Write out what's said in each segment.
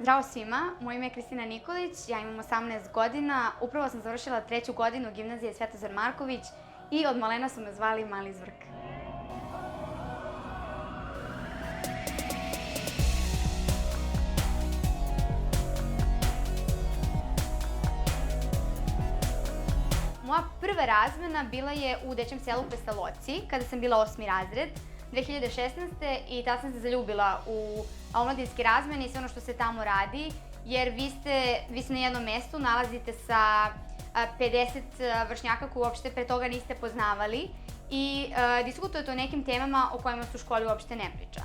Zdravo svima, moje ime je Kristina Nikolić, ja imam 18 godina, upravo sam završila 3. godinu gimnazije Svetozar Marković i od malena su me zvali Mali Zvrk. Moja prva razmena bila je u Dečijem selu Pesaloci, kada sam bila 8. razred, 2016. i tada sam se zaljubila u omladinske razmene i sve ono što se tamo radi, jer vi se na jednom mestu nalazite sa 50 vršnjaka koji uopšte pre toga niste poznavali i diskutujete o nekim temama o kojima se u školi uopšte ne priča.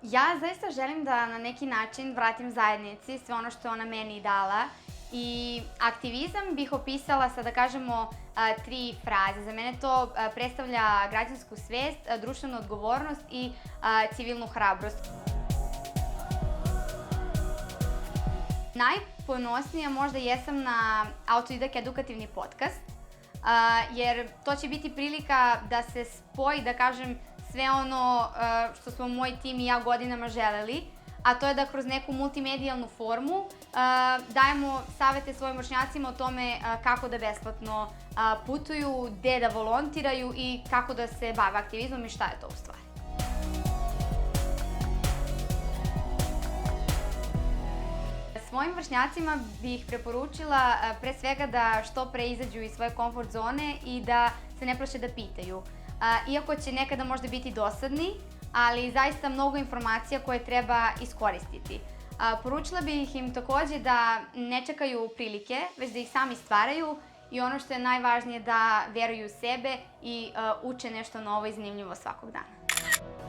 Ja zaista želim da na neki način vratim zajednici sve ono što je ona meni dala i aktivizam bih opisala sa, da kažemo, 3 fraze. Za mene to predstavlja građansku svest, društvenu odgovornost i civilnu hrabrost. Najponosnija možda jesam na Autodidak edukativni podcast, jer to će biti prilika da se spoji, da kažem, sve ono što smo moj tim i ja godinama želeli, a to je da kroz neku multimedijalnu formu dajemo savete svojim vršnjacima o tome kako da besplatno putuju, gde da volontiraju i kako da se bave aktivizmom i šta je to u stvari. Svojim vršnjacima bih preporučila pre svega da što pre izađu iz svoje komfort zone i da se ne plaše da pitaju. Iako će nekada možda biti dosadni, ali zaista mnogo informacija koje treba iskoristiti. Poručila bih im takođe da ne čekaju prilike, već da ih sami stvaraju i ono što je najvažnije da veruju u sebe i uče nešto novo i zanimljivo svakog dana.